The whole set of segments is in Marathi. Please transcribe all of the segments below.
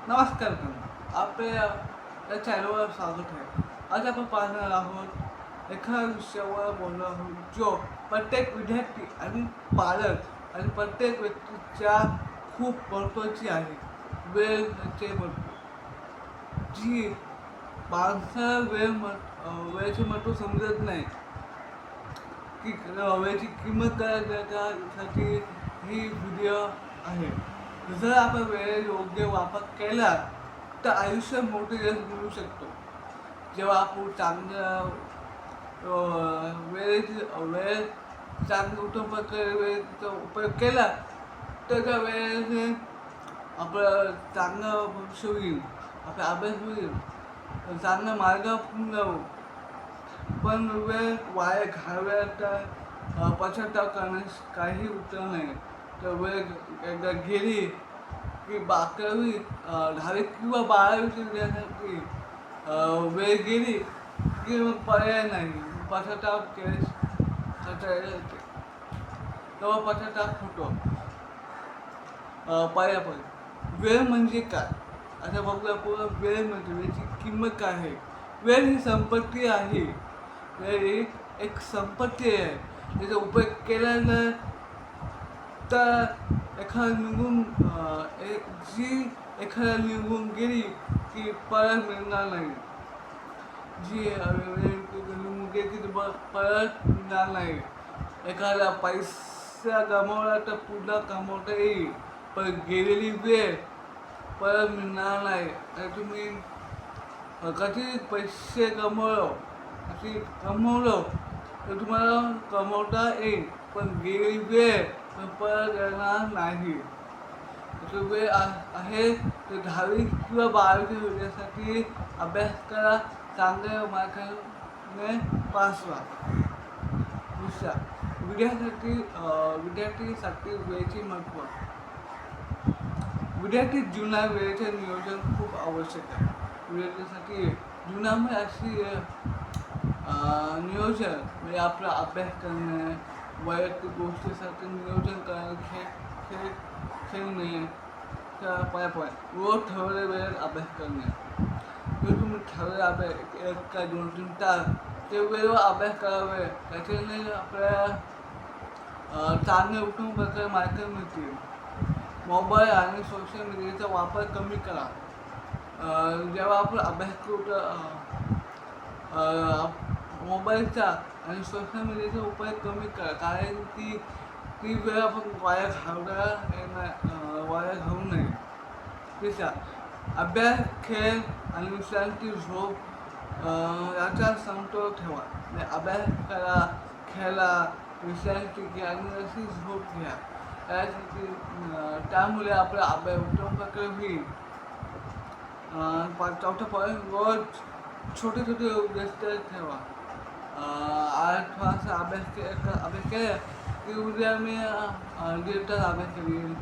नमस्कार मित्रांनो, आपल्या या चॅनलवर स्वागत आहे. आज आपण पाहणार आहोत एका विषयावर बोलणार आहोत जो प्रत्येक विद्यार्थी आणि पालक आणि प्रत्येक व्यक्तीच्या खूप महत्त्वाची आहे. वेळेचे महत्त्व. जी माणसाला वेळेचे महत्त्व समजत नाही की वेळेची किंमत करण्यासाठी ही व्हिडिओ आहे. जर आपण वेळेचा योग्य वापर केला तर आयुष्य मोठे यश मिळू शकतो. जेव्हा आपण चांगलं वेळ चांगलं उत्तम प्रकारे वेळेचा उपयोग केला तर त्या वेळेने आपलं चांगलं भविष्य होईल, आपला अभ्यास होईल, चांगला मार्ग आपण जाऊ. पण वेळ वाया घालवल्याचा पश्चाताप करण्यास काही उत्तर नाही. तर वेळ एकदा गेली की 11वी 10वी किंवा 12वी विद्यार्थी वेळ गेली की मग पर्याय नाही. पश्चाताप केल्यास येते तेव्हा पश्चाताप होतो. पर्याय वेळ म्हणजे काय आता बघूया आपण. वेळ म्हणजे वेळेची किंमत काय आहे. वेळ ही संपत्ती आहे. वेळ ही एक संपत्ती आहे. त्याचा उपयोग केल्याने तर एखाद्या निघून गेली की परत मिळणार नाही. जी निघून गेली की परत मिळणार नाही. एखादा पैसा गमावला तर पुन्हा कमवता येईल, पण गेलेली वेळ परत मिळणार नाही. आणि तुम्ही कधी पैसे कमवलं तर तुम्हाला कमवता येईल, पण गेली वेळ परत येणार नाही. वेळ आहे तर 10वी किंवा 12वी होण्यासाठी अभ्यास करा, चांगल्या मार्काने पास व्हा. दुसरा विद्यार्थीसाठी वेळेचे महत्त्व. विद्यार्थी जीवनात वेळेचे नियोजन खूप आवश्यक आहे. विद्यार्थ्यांसाठी जीवनामध्ये अशी नियोजन म्हणजे आपला अभ्यास करणे, वैयक्तिक गोष्टीसाठी नियोजन करणे, खेळणे, रोज ठरवलेल्या वेळेत अभ्यास करणे. जर तुम्ही ठरवलेला अभ्यास 1 का 2-3 तास ते वेळेवर अभ्यास करावे. त्याच्याने आपल्याला चांगले उत्तम प्रकारे मार्क मिळतील. मोबाईल आणि सोशल मीडियाचा वापर कमी करा. जेव्हा आपण अभ्यास करू मोबाईलचा आणि सोशल मीडियाचा उपयोग कमी करा, कारण की ती वेळ आपण वाया घालवू नये. तिसरा अभ्यास, खेळ आणि विश्रांती, झोप याचा समतोल ठेवा. म्हणजे अभ्यास करा, खेळा, विश्रांती घ्या आणि अशी झोप घ्या. त्यामुळे आपला अभ्यास उत्तम प्रकारे होईल. चौथा पॉईंट, रोज छोटे व्यस्त ठेवा. आज थोडासा अभ्यास केला की उद्या मी 1.5 तास अभ्यास करेन,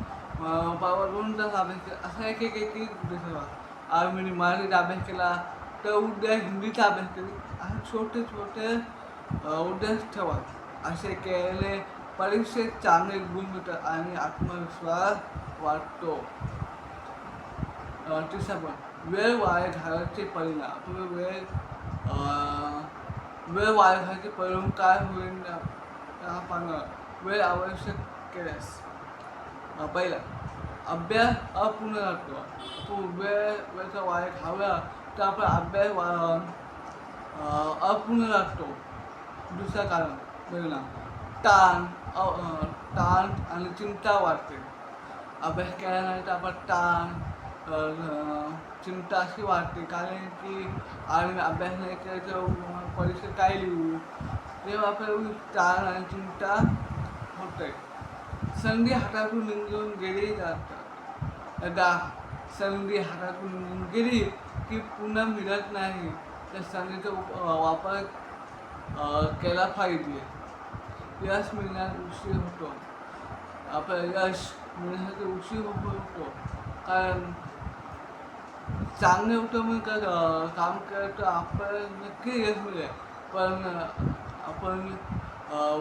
परवा 2 तास अभ्यास केला, असा एक उद्या ठेवा. आज मी मराठीचा अभ्यास केला तर उद्या हिंदीचा अभ्यास करेन. असे छोटे उद्देश ठेवा. असे केल्याने परीक्षेत चांगले गुण मिळतात आणि आत्मविश्वास वाढतो. तिसरा पण वेळ वाया घालवायचे परिणाम. तुम्ही वेळ वाया घालवायचे परिणाम काय होईल पाहणार. वेळ आवश्यक केल्यास पहिला अभ्यास अपूर्ण राहतो. आपण वेळेचा वाया घालवला तर आपला अभ्यास अपूर्ण राहतो. दुसरा कारण परिणाम ताण आणि चिंता वाढते. अभ्यास केल्यानंतर आपण ताण चिंता अशी वाटते, कारण की आम्ही अभ्यास नाही केला तर परीक्षेत काय लिहू. तेव्हा आपल्याला ताण आणि चिंता होते. संधी हातातून निघून गेली जातात. एकदा संधी हातातून निघून गेली की पुन्हा मिळत नाही. त्या संधीचा वापर केला पाहिजे. यश मिळण्यास उशीर होतो. आपल्याला यश मिळण्यासाठी उशीर होतो, कारण चांगले उत्तम काम केलं तर आपल्याला नक्की यश मिळेल. पण आपण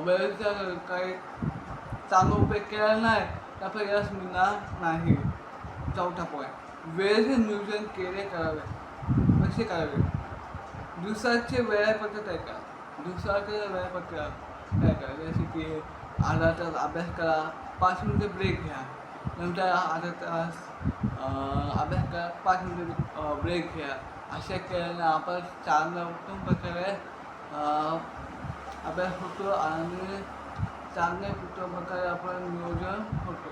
वेळेचा काही चांगला उपयोग केला नाही तर आपल्याला यश मिळणार नाही. चौथा पॉईंट वेळेचे नियोजन केले करावे. कसे करावे? दिवसाचे वेळापत्रक काय करा. दिवसाचे वेळापत्रक काय करा, जसे की अर्धा तास अभ्यास करा, 5 मिनिटे ब्रेक घ्या, नंतर अर्धा तास अभ्यास करा, 5 मिनिटे ब्रेक घ्या. अशा केल्याने आपण चांगल्या उत्तम प्रकारे अभ्यास होतो आणि चांगल्या उत्तम प्रकारे आपण नियोजन होतो.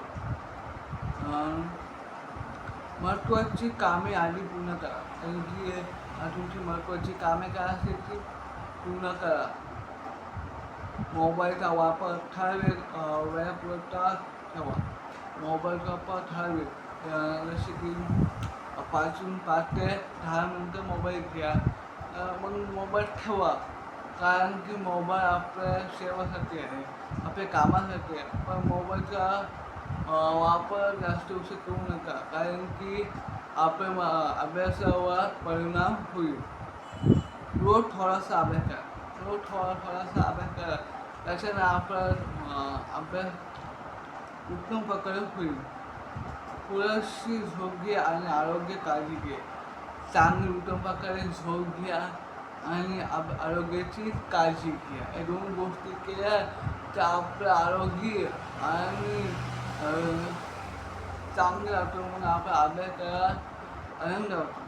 महत्त्वाची कामे आधी पूर्ण करा. कारण की तुमची महत्त्वाची कामे काय असतील ती पूर्ण करा. मोबाईलचा वापर ठराविक वेळापुरता ठेवा. मोबाईलचा वापर ठराविक, जसे की 5 ते 10 मिनटं मोबाईल घ्या, मग मोबाईल ठेवा. कारण की मोबाईल आपल्या सेवेसाठी आहे, आपल्या कामासाठी आहे. पण मोबाईलचा वापर जास्त उशीर करू नका, कारण की आपल्या अभ्यासावर परिणाम होईल. रोज थोडासा अभ्यास करा. रोज थोडासा अभ्यास करा, त्याच्याने आपला अभ्यास उत्तम प्रकारे होईल. पुरेशी झोप घ्या आणि आरोग्य काळजी घ्या. चांगली उत्तम प्रकारे झोप घ्या आणि आरोग्याची काळजी घ्या. या 2 गोष्टी केल्या तर आपलं आरोग्य आणि चांगलं राहतो, म्हणून आपला अभ्यास करायला आनंद होतो.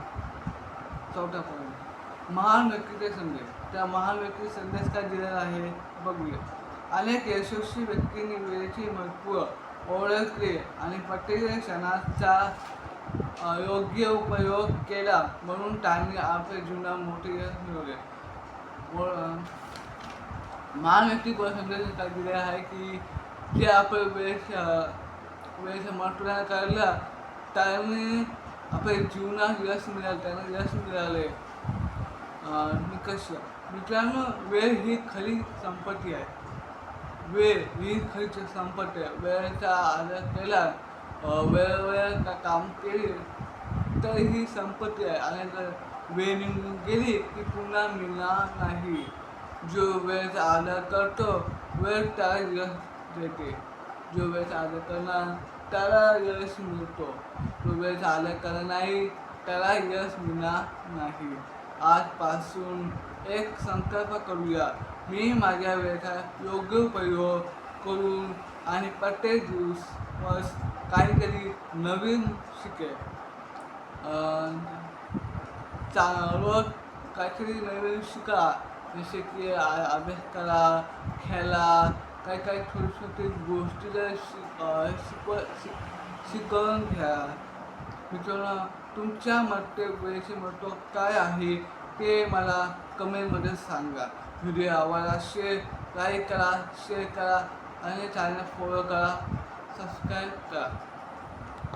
4था पॉईंट, महान व्यक्तीचे संदेश. त्या महान व्यक्ती संदेश काय दिलेला आहे बघूया. अनेक यशस्वी व्यक्तींनी वेळेचे महत्त्व ओळखले आणि प्रत्येक क्षणाचा योग्य उपयोग केला, म्हणून त्यांनी आपल्या जीवनात मोठे यश मिळवले. महान व्यक्ती कोण संदेश काय दिले आहे की जे आपल्या वेळेचं महत्त्व कळलं, त्यांनी आपल्या जीवनात यश मिळालं, त्यांना यश मिळाले. निकष. मित्रांनो, वेळ ही खरी संपत्ती आहे. वेळ ही खरी संपत्ती आहे. वेळेचा आदर केला, वेळेवर काम केली तर ही संपत्ती आहे, आणि जर वेळ निघून गेली की पुन्हा मिळणार नाही. जो वेळेचा आदर करतो, वेळ त्याला यश देते. जो वेळेचा आदर करणार त्याला यश मिळतो. जो वेळेचा आदर करणार नाही त्याला यश मिळणार नाही. आजपासून एक संकल्प करूया. मी माझ्या वेळेचा योग्य उपयोग करून आणि प्रत्येक दिवस काहीतरी नवीन शिकेल. रोज काहीतरी नवीन शिका, जसे की अभ्यास करा, खेळा, काही छोटी छोटी गोष्टी शिकवून घ्या. मित्रांनो, तुमच्या मते वेळेचे महत्त्व काय आहे ते मला कमेंटमध्ये सांगा. व्हिडिओ आवडला लाईक करा, शेअर करा आणि चॅनल फॉलो करा, सबस्क्राईब करा.